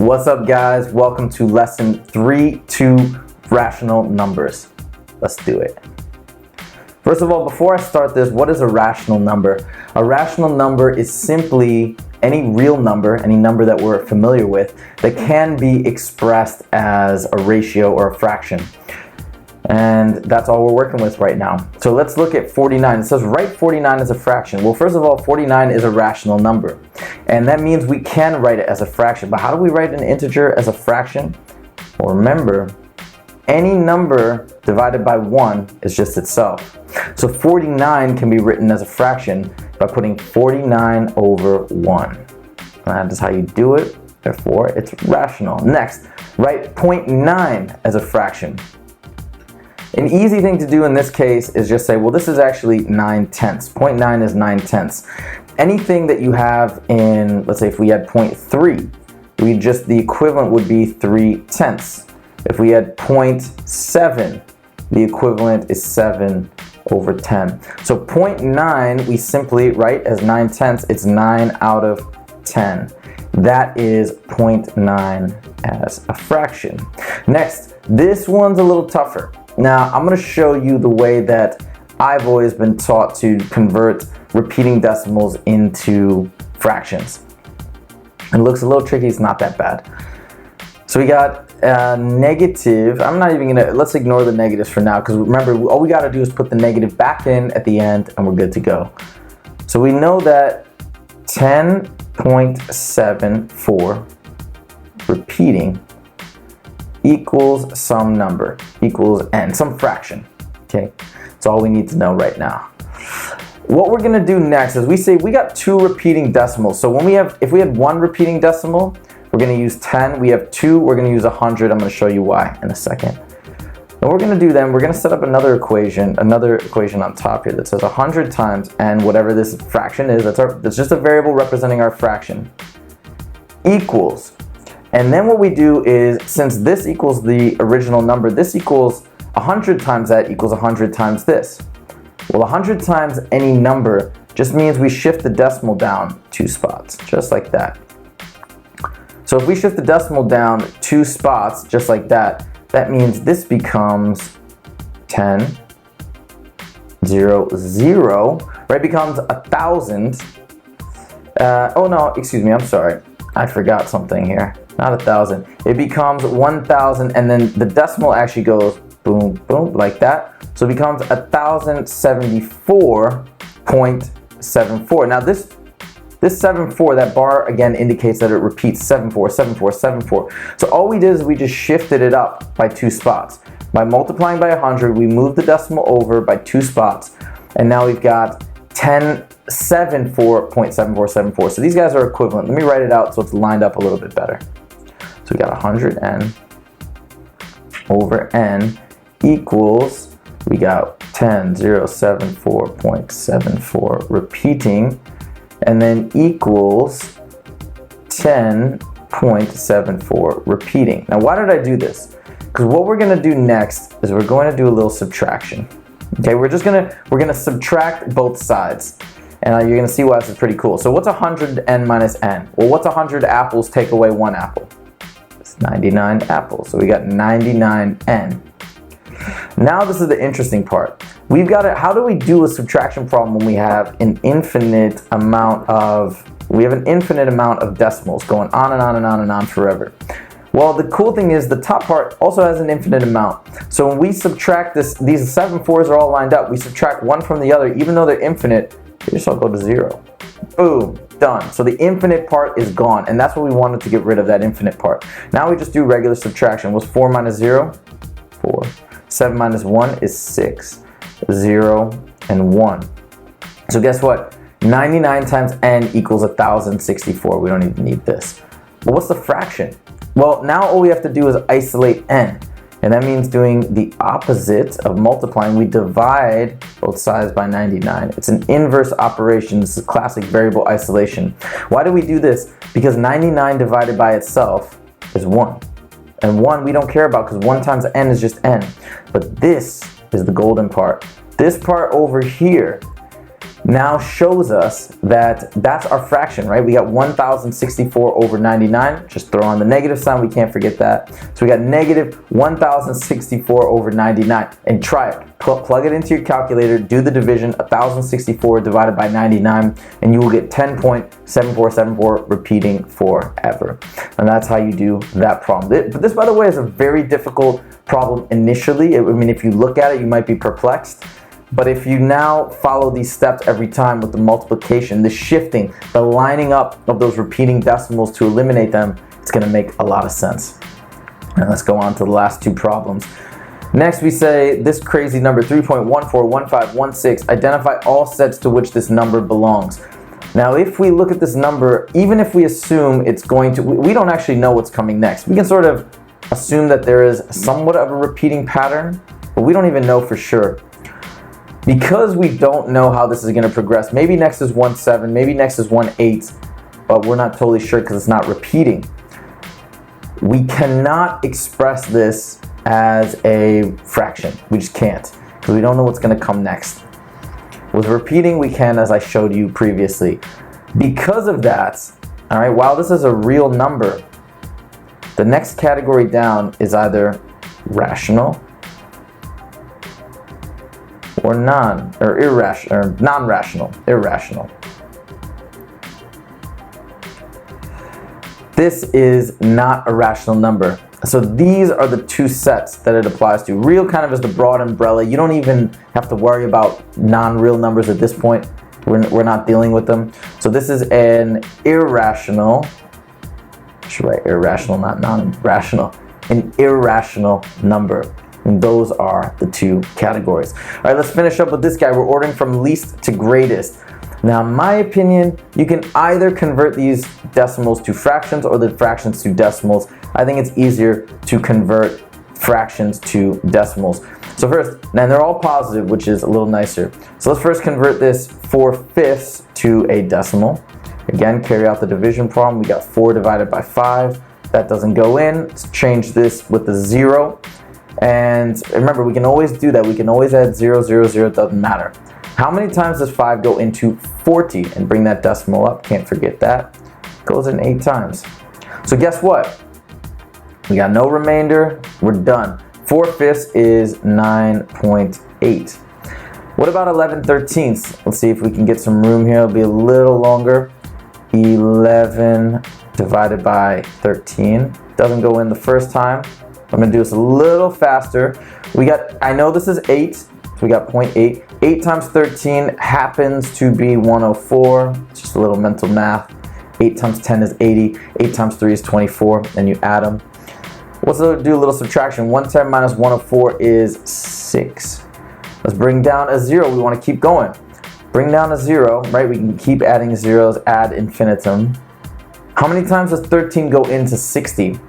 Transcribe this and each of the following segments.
What's up, guys? Welcome to lesson 3-2 rational numbers. Let's do it. First of all, before I start this, what is a rational number? A rational number is simply any real number, any number that we're familiar with, that can be expressed as a ratio or a fraction. And that's all we're working with right now. So let's look at 49. It says write 49 as a fraction. Well, first of all, 49 is a rational number. And that means we can write it as a fraction. But how do we write an integer as a fraction? Well, remember, any number divided by 1 is just itself. So 49 can be written as a fraction by putting 49 over 1. That is how you do it. Therefore, it's rational. Next, write 0.9 as a fraction. An easy thing to do in this case is just say, well, this is actually 9/10. 0.9 is 9/10. Anything that you have in, let's say if we had 0.3, the equivalent would be 3/10. If we had 0.7, the equivalent is 7 over 10. So 0.9 we simply write as 9/10. It's 9 out of 10. That is 0.9 as a fraction. Next, this one's a little tougher. Now, I'm going to show you the way that I've always been taught to convert repeating decimals into fractions. It looks a little tricky, it's not that bad. So we got negative, let's ignore the negatives for now, because remember, all we got to do is put the negative back in at the end and we're good to go. So we know that 10.74 repeating equals some number, equals n, some fraction, okay? That's all we need to know right now. What we're gonna do next is we say we got 2 repeating decimals. So if we had 1 repeating decimal, we're gonna use 10. We have 2, we're gonna use 100. I'm gonna show you why in a second. And we're gonna do then, we're gonna set up another equation on top here that says 100 times n, whatever this fraction is, that's just a variable representing our fraction, equals. And then what we do is, since this equals the original number, this equals 100 times that equals 100 times this. Well, 100 times any number just means we shift the decimal down 2 spots, just like that. So if we shift the decimal down 2 spots, just like that, that means this becomes 10, 0, 0, right? Becomes 1,000. Oh no, excuse me, I'm sorry. I forgot something here. Not 1,000. It becomes 1,000, and then the decimal actually goes boom, boom, like that. So it becomes 1,074.74. Now this 74, that bar again indicates that it repeats 74, 74, 74. So all we did is we just shifted it up by 2 spots. By multiplying by 100, we moved the decimal over by 2 spots, and now we've got 1074.7474. So these guys are equivalent. Let me write it out so it's lined up a little bit better. So we got 100n over n equals, we got 10,074.74 repeating, and then equals 10.74 repeating. Now, why did I do this? Because what we're going to do next is we're going to do a little subtraction. Okay, we're gonna subtract both sides, and you're gonna see why this is pretty cool. So what's 100n minus n? Well, what's 100 apples take away 1 apple? It's 99 apples. So we got 99n. Now this is the interesting part. How do we do a subtraction problem when we have an infinite amount of decimals going on and on and on and on forever? Well, the cool thing is the top part also has an infinite amount. So when we subtract this, these 7 4s are all lined up. We subtract one from the other, even though they're infinite, they just all go to 0. Boom, done. So the infinite part is gone, and that's what we wanted to get rid of, that infinite part. Now we just do regular subtraction. What's 4 minus 0? 4. 7 minus 1 is 6. 0 and 1. So guess what? 99 times n equals 1,064. We don't even need this. But what's the fraction? Well, now all we have to do is isolate n, and that means doing the opposite of multiplying. We divide both sides by 99. It's an inverse operation. This is classic variable isolation. Why do we do this? Because 99 divided by itself is 1. And 1 we don't care about, because 1 times n is just n. But this is the golden part. This part over here now shows us that that's our fraction, right? We got 1064 over 99. Just throw on the negative sign, we can't forget that. So we got negative 1064 over 99. And try it. Plug it into your calculator, do the division, 1064 divided by 99, and you will get 10.7474 repeating forever. And that's how you do that problem. But this, by the way, is a very difficult problem initially. I mean, if you look at it, you might be perplexed. But if you now follow these steps every time with the multiplication, the shifting, the lining up of those repeating decimals to eliminate them, it's going to make a lot of sense. And let's go on to the last two problems. Next, we say this crazy number, 3.141516, identify all sets to which this number belongs. Now, if we look at this number, even if we assume it's going to, we don't actually know what's coming next. We can sort of assume that there is somewhat of a repeating pattern, but we don't even know for sure. Because we don't know how this is going to progress, maybe next is 1.7, maybe next is 1.8, but we're not totally sure because it's not repeating. We cannot express this as a fraction. We just can't, because we don't know what's going to come next. With repeating, we can, as I showed you previously. Because of that, all right, while this is a real number, the next category down is either rational or non-rational. This is not a rational number. So these are the two sets that it applies to. Real kind of is the broad umbrella. You don't even have to worry about non-real numbers at this point. We're not dealing with them. So this is an irrational, I should write irrational, not non-rational, an irrational number. And those are the two categories. All right, let's finish up with this guy. We're ordering from least to greatest. Now, in my opinion, you can either convert these decimals to fractions or the fractions to decimals. I think it's easier to convert fractions to decimals. So first, and they're all positive, which is a little nicer. So let's first convert this 4/5 to a decimal. Again, carry out the division problem. We got 4 divided by 5. That doesn't go in. Let's change this with the 0. And remember, we can always do that. We can always add 0, 0, 0, it doesn't matter. How many times does 5 go into 40? And bring that decimal up, can't forget that. Goes in 8 times. So guess what? We got no remainder, we're done. 4/5 is 9.8. What about 11/13? Let's see if we can get some room here. It'll be a little longer. 11 divided by 13. Doesn't go in the first time. I'm gonna do this a little faster. I know this is 8, so we got 0.8. 8 times 13 happens to be 104. It's just a little mental math. 8 times 10 is 80. 8 times 3 is 24, and you add them. Let's do a little subtraction. 110 minus 104 is 6. Let's bring down a 0. We wanna keep going. Bring down a 0, right? We can keep adding zeros ad infinitum. How many times does 13 go into 60?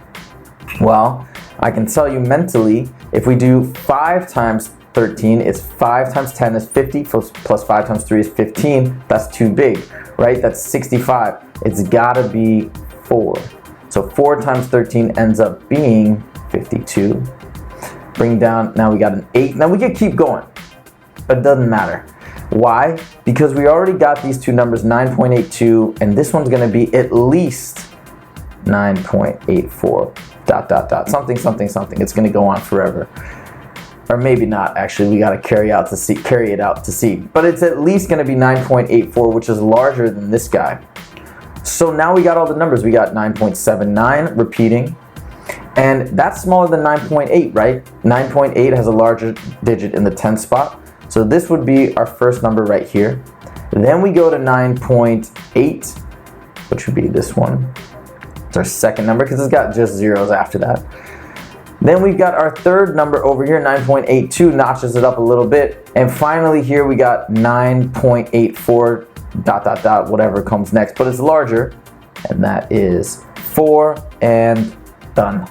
Well, I can tell you mentally, if we do 5 times 13, it's 5 times 10 is 50, plus 5 times 3 is 15. That's too big, right? That's 65. It's gotta be 4. So 4 times 13 ends up being 52. Bring down, now we got an 8. Now we could keep going, but it doesn't matter. Why? Because we already got these two numbers, 9.82, and this one's gonna be at least 9.84. ... something, something, something. It's going to go on forever. Or maybe not, actually. We got to carry it out to see. But it's at least going to be 9.84, which is larger than this guy. So now we got all the numbers. We got 9.79 repeating. And that's smaller than 9.8, right? 9.8 has a larger digit in the 10th spot. So this would be our first number right here. Then we go to 9.8, which would be this one. Our second number, because it's got just zeros after that. Then we've got our third number over here, 9.82, notches it up a little bit. And finally here we got 9.84, ... whatever comes next, but it's larger, and that is 4, and done.